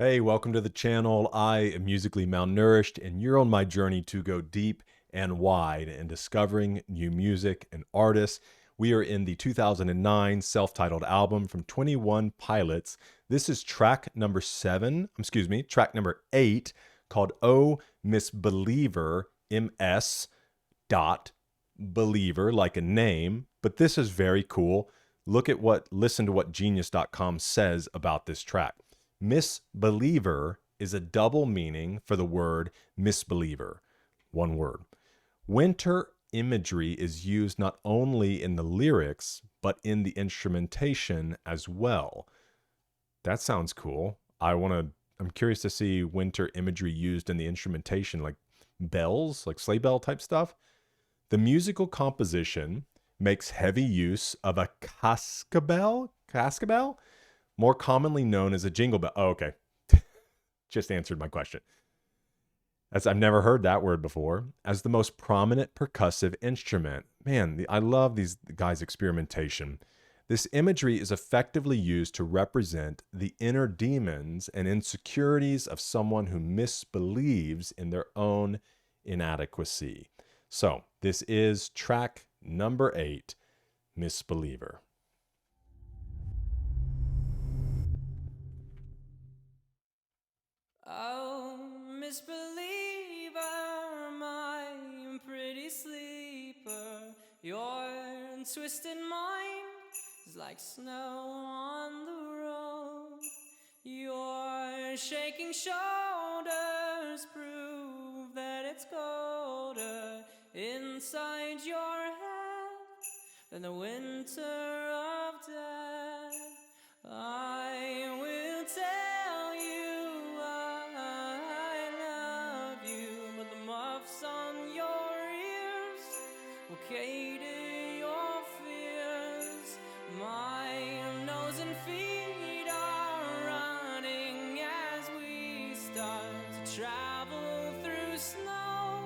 Hey, welcome to the channel. I am musically malnourished, and you're on my journey to go deep and wide in discovering new music and artists. We are in the 2009 self-titled album from 21 Pilots. This is track number 8, called Oh Misbeliever, MS dot believer, like a name. But this is very cool. Listen to what genius.com says about this track. Misbeliever is a double meaning for the word misbeliever. One word. Winter imagery is used not only in the lyrics, but in the instrumentation as well. That sounds cool. I'm curious to see winter imagery used in the instrumentation, like bells, like sleigh bell type stuff. The musical composition makes heavy use of a cascabel, more commonly known as a jingle bell. Oh, okay. Just answered my question. As I've never heard that word before, as the most prominent percussive instrument. Man, I love these guys' experimentation. This imagery is effectively used to represent the inner demons and insecurities of someone who misbelieves in their own inadequacy. So, this is track number 8, Misbeliever. Oh, misbeliever, my pretty sleeper, your twisted mind is like snow on the road. Your shaking shoulders prove that it's colder inside your head than the winter of death. I will tell you I love you, but the muffs on your ears will cater your fears. My nose and feet are running as we start to travel through snow.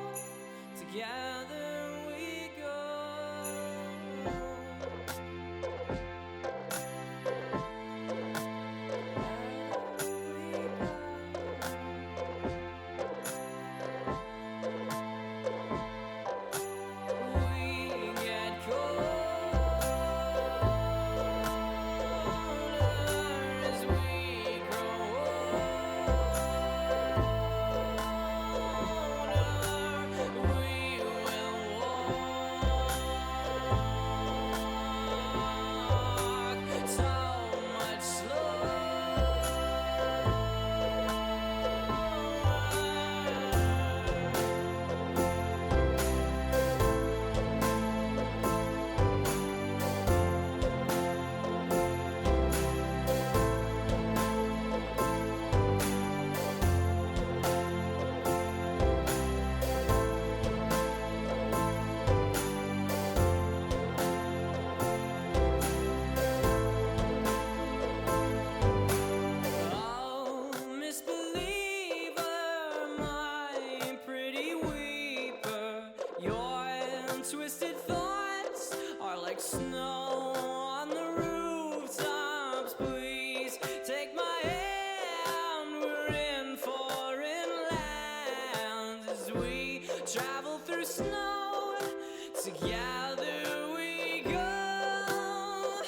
Together we go. Twisted thoughts are like snow on the rooftops. Please take my hand, we're in foreign lands. As we travel through snow, together we go.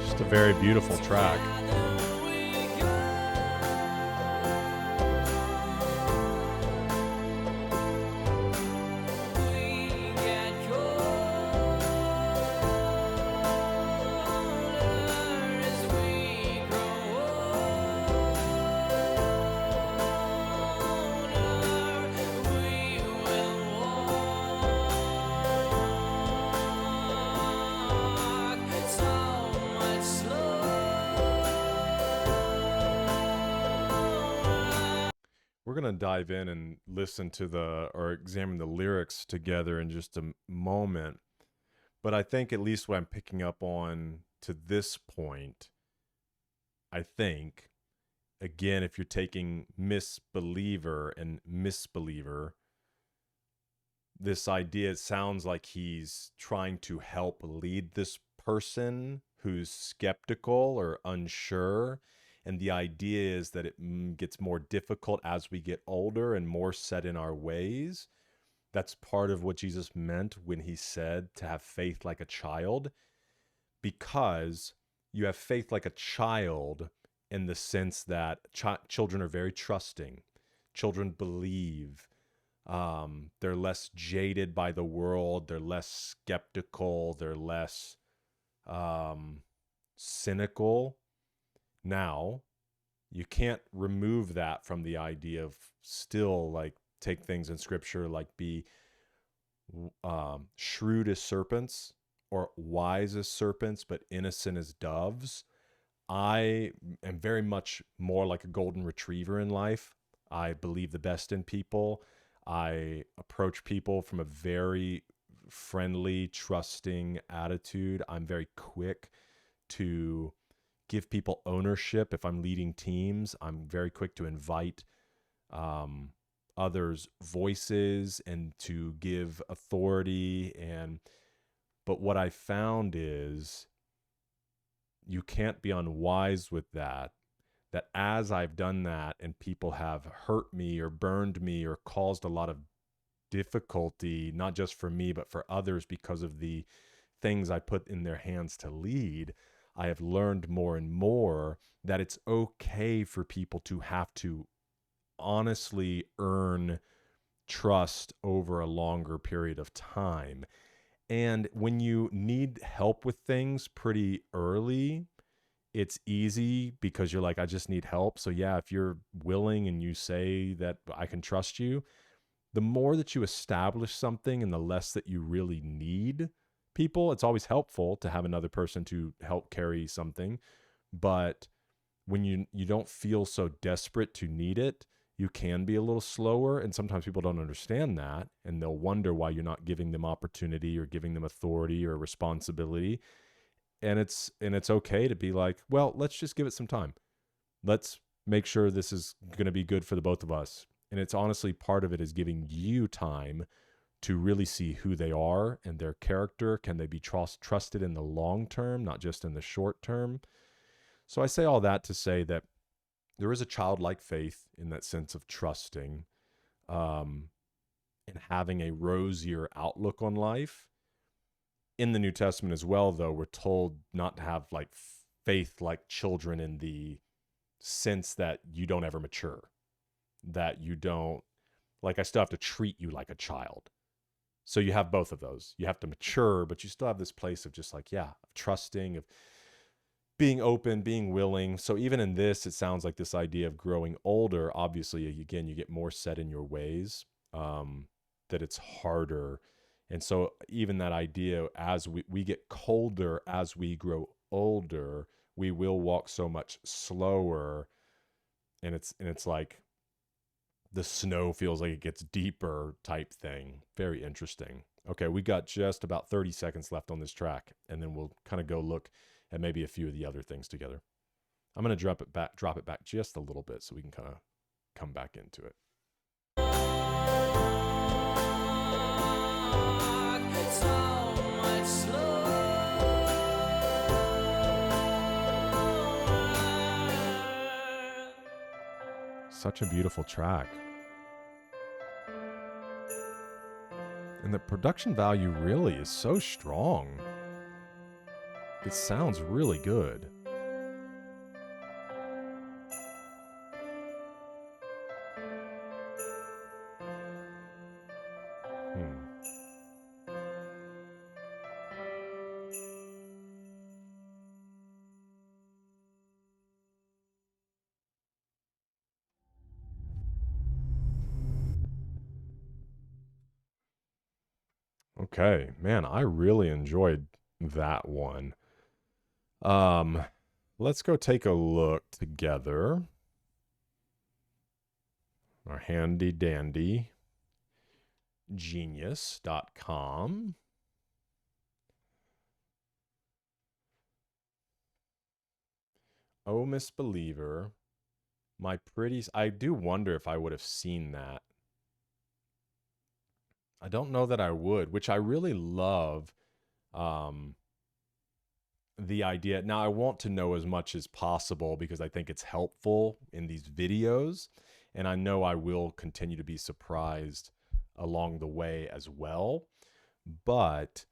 Just a very beautiful track. We're going to dive in and listen to or examine the lyrics together in just a moment. But I think at least what I'm picking up on to this point, again, if you're taking misbeliever and misbeliever, this idea, it sounds like he's trying to help lead this person who's skeptical or unsure. And the idea is that it gets more difficult as we get older and more set in our ways. That's part of what Jesus meant when he said to have faith like a child, because you have faith like a child in the sense that children are very trusting. Children believe. They're less jaded by the world. They're less skeptical. They're less cynical. Now, you can't remove that from the idea of still like take things in scripture like be shrewd as serpents or wise as serpents, but innocent as doves. I am very much more like a golden retriever in life. I believe the best in people. I approach people from a very friendly, trusting attitude. I'm very quick to give people ownership. If I'm leading teams, I'm very quick to invite others' voices and to give authority. But what I found is you can't be unwise with that. That as I've done that and people have hurt me or burned me or caused a lot of difficulty, not just for me, but for others because of the things I put in their hands to lead, I have learned more and more that it's okay for people to have to honestly earn trust over a longer period of time. And when you need help with things pretty early, it's easy because you're like, I just need help. So yeah, if you're willing and you say that I can trust you, the more that you establish something and the less that you really need people, it's always helpful to have another person to help carry something. But when you don't feel so desperate to need it, you can be a little slower. And sometimes people don't understand that. And they'll wonder why you're not giving them opportunity or giving them authority or responsibility. And it's okay to be like, well, let's just give it some time. Let's make sure this is going to be good for the both of us. And it's honestly, part of it is giving you time to really see who they are and their character. Can they be trusted in the long term, not just in the short term? So I say all that to say that there is a childlike faith in that sense of trusting and having a rosier outlook on life. In the New Testament as well, though, we're told not to have like faith like children in the sense that you don't ever mature, that you don't, like, I still have to treat you like a child. So you have both of those. You have to mature, but you still have this place of just like, yeah, of trusting, of being open, being willing. So even in this, it sounds like this idea of growing older, obviously, again, you get more set in your ways, that it's harder. And so even that idea, as we get colder as we grow older, we will walk so much slower. And it's like the snow feels like it gets deeper type thing. Very interesting. Okay, we got just about 30 seconds left on this track, and then we'll kind of go look at maybe a few of the other things together. I'm going to drop it back just a little bit so we can kind of come back into it. Such a beautiful track. And the production value really is so strong. It sounds really good. Okay, man, I really enjoyed that one. Let's go take a look together. Our handy dandy genius.com. Oh, Misbeliever, my pretty. I do wonder if I would have seen that. I don't know that I would, which I really love. the idea. Now, I want to know as much as possible because I think it's helpful in these videos. And I know I will continue to be surprised along the way as well. But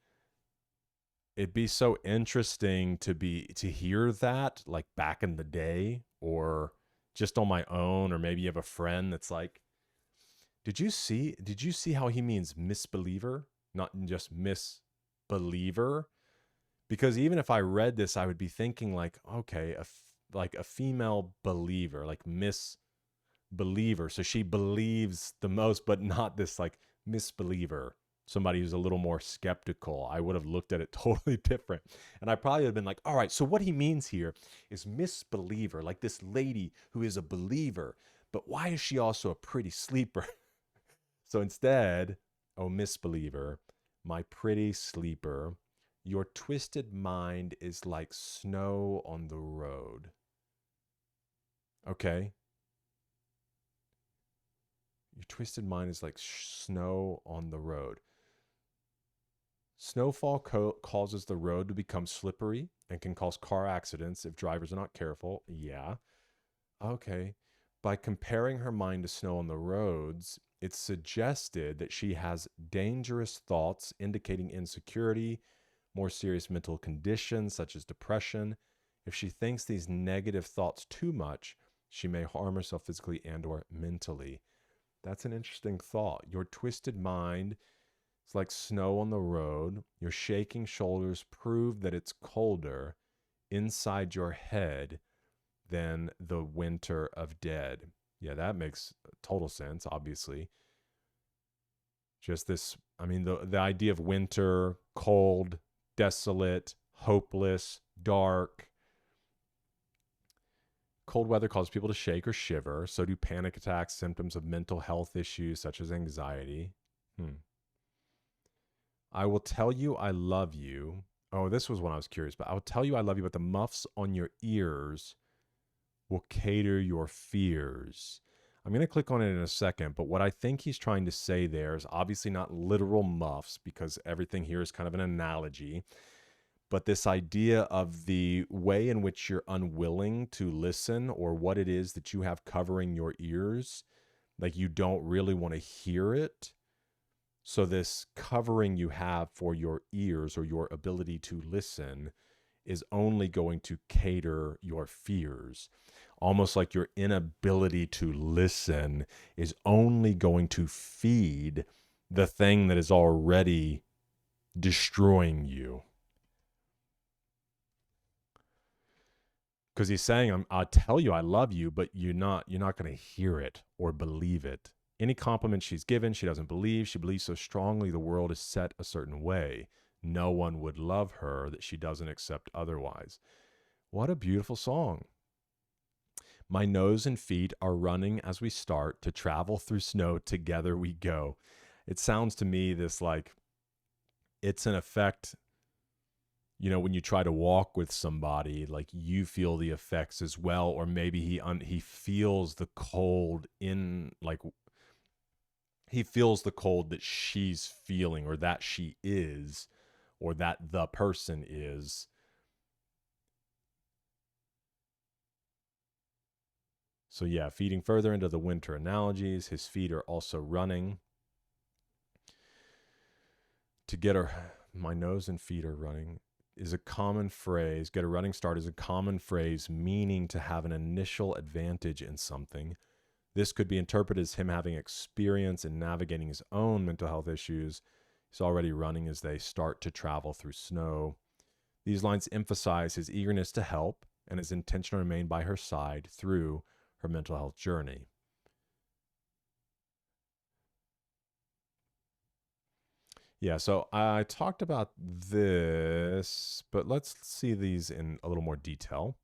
it'd be so interesting to hear that like back in the day or just on my own, or maybe you have a friend that's like, did you see how he means misbeliever, not just misbeliever? Because even if I read this, I would be thinking like, okay, like a female believer, like misbeliever. So she believes the most, but not this like misbeliever. Somebody who's a little more skeptical. I would have looked at it totally different. And I probably would have been like, all right, so what he means here is misbeliever, like this lady who is a believer, but why is she also a pretty sleeper? So instead, oh misbeliever, my pretty sleeper, your twisted mind is like snow on the road. Okay. Your twisted mind is like snow on the road. Snowfall causes the road to become slippery and can cause car accidents if drivers are not careful. Yeah. Okay. By comparing her mind to snow on the roads, it's suggested that she has dangerous thoughts indicating insecurity, more serious mental conditions such as depression. If she thinks these negative thoughts too much, she may harm herself physically and or mentally. That's an interesting thought. Your twisted mind is like snow on the road. Your shaking shoulders prove that it's colder inside your head than the winter of dead. Yeah, that makes total sense, obviously. Just this, I mean, the idea of winter, cold, desolate, hopeless, dark. Cold weather causes people to shake or shiver. So do panic attacks, symptoms of mental health issues such as anxiety. I will tell you I love you. Oh, this was one I was curious about. I will tell you I love you, but the muffs on your ears will cater your fears. I'm going to click on it in a second, but what I think he's trying to say there is obviously not literal muffs because everything here is kind of an analogy, but this idea of the way in which you're unwilling to listen or what it is that you have covering your ears, like you don't really want to hear it. So this covering you have for your ears or your ability to listen is only going to cater your fears. Almost like your inability to listen is only going to feed the thing that is already destroying you. Because he's saying, I'll tell you I love you, but you're not going to hear it or believe it. Any compliment she's given, she doesn't believe. She believes so strongly the world is set a certain way. No one would love her that she doesn't accept otherwise. What a beautiful song. My nose and feet are running as we start to travel through snow. Together we go. It sounds to me this like it's an effect. You know, when you try to walk with somebody, like you feel the effects as well, or maybe he feels the cold in like he feels the cold that she's feeling or that she is or that the person is. So yeah, feeding further into the winter analogies, his feet are also running. To get her, my nose and feet are running is a common phrase. Get a running start is a common phrase meaning to have an initial advantage in something. This could be interpreted as him having experience in navigating his own mental health issues. He's already running as they start to travel through snow. These lines emphasize his eagerness to help and his intention to remain by her side through her mental health journey. Yeah, so I talked about this, but let's see these in a little more detail.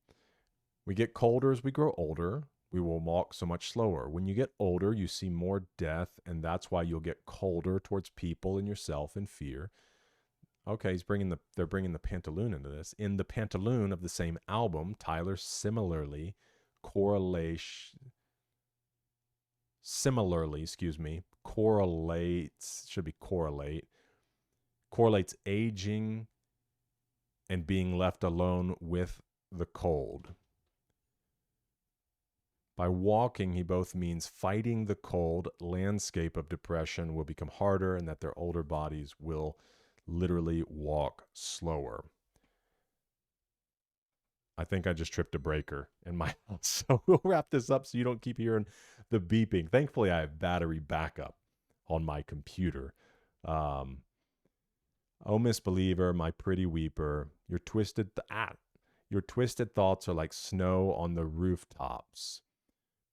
We get colder as we grow older. We will walk so much slower. When you get older, you see more death, and that's why you'll get colder towards people and yourself in fear. Okay, they're bringing the Pantaloon into this. In the Pantaloon of the same album, Tyler similarly correlates, correlates aging and being left alone with the cold. By walking, he both means fighting the cold landscape of depression will become harder and that their older bodies will literally walk slower. I think I just tripped a breaker in my house. So we'll wrap this up so you don't keep hearing the beeping. Thankfully, I have battery backup on my computer. Oh, misbeliever, my pretty weeper, your twisted thoughts are like snow on the rooftops.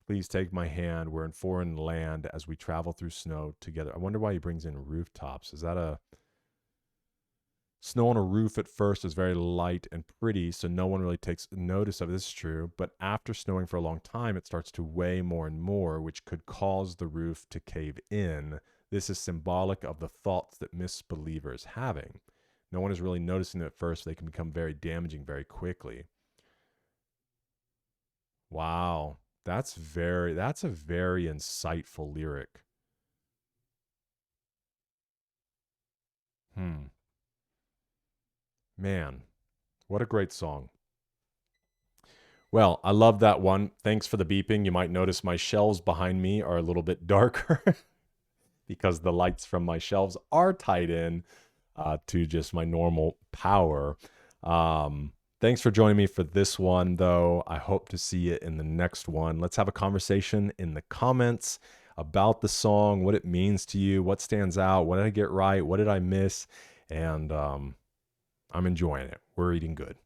Please take my hand. We're in foreign land as we travel through snow together. I wonder why he brings in rooftops. Is that a snow on a roof at first is very light and pretty, so no one really takes notice of it. This is true. But after snowing for a long time, it starts to weigh more and more, which could cause the roof to cave in. This is symbolic of the thoughts that misbeliever is having. No one is really noticing it at first. They can become very damaging very quickly. Wow. That's a very insightful lyric. Man, what a great song. Well, I love that one. Thanks for the beeping. You might notice my shelves behind me are a little bit darker because the lights from my shelves are tied in to just my normal power. Thanks for joining me for this one, though. I hope to see you in the next one. Let's have a conversation in the comments about the song, what it means to you, what stands out, what did I get right, what did I miss, and I'm enjoying it. We're eating good.